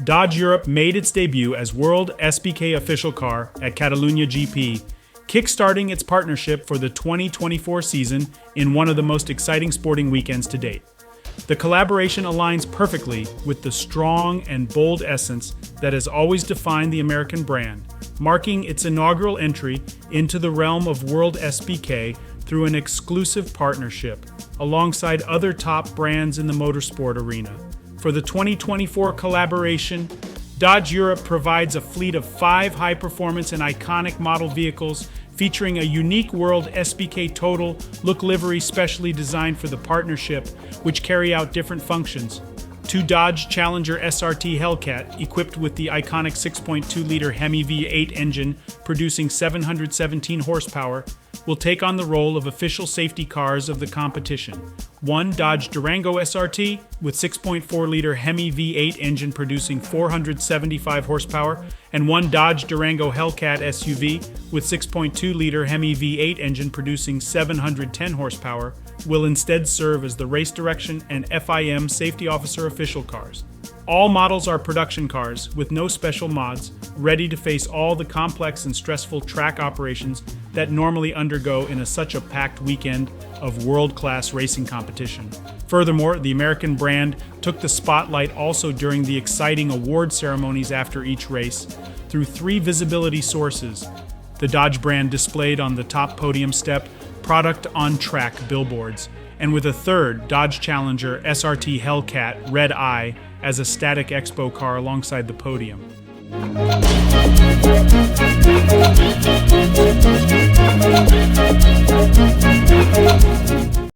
Dodge Europe made its debut as WorldSBK official car at Catalunya GP, kickstarting its partnership for the 2024 season in one of the most exciting sporting weekends to date. The collaboration aligns perfectly with the strong and bold essence that has always defined the American brand, marking its inaugural entry into the realm of WorldSBK through an exclusive partnership alongside other top brands in the motorsport arena. For the 2024 collaboration, Dodge Europe provides a fleet of 5 high-performance and iconic model vehicles featuring a unique WorldSBK Total look livery specially designed for the partnership, which carry out different functions. 2 Dodge Challenger SRT Hellcat, equipped with the iconic 6.2-liter HEMI V8 engine producing 717 horsepower, will take on the role of official safety cars of the competition. 1 Dodge Durango SRT with 6.4-liter HEMI V8 engine producing 475 horsepower, and 1 Dodge Durango Hellcat SUV with 6.2-liter HEMI V8 engine producing 710 horsepower, will instead serve as the race direction and FIM safety officer official cars. All models are production cars with no special mods, ready to face all the complex and stressful track operations that normally undergo in such a packed weekend of world-class racing competition. Furthermore, the American brand took the spotlight also during the exciting award ceremonies after each race through 3 visibility sources. The Dodge brand displayed on the top podium step, product on track billboards, and with a 3rd Dodge Challenger SRT Hellcat Red Eye as a static expo car alongside the podium.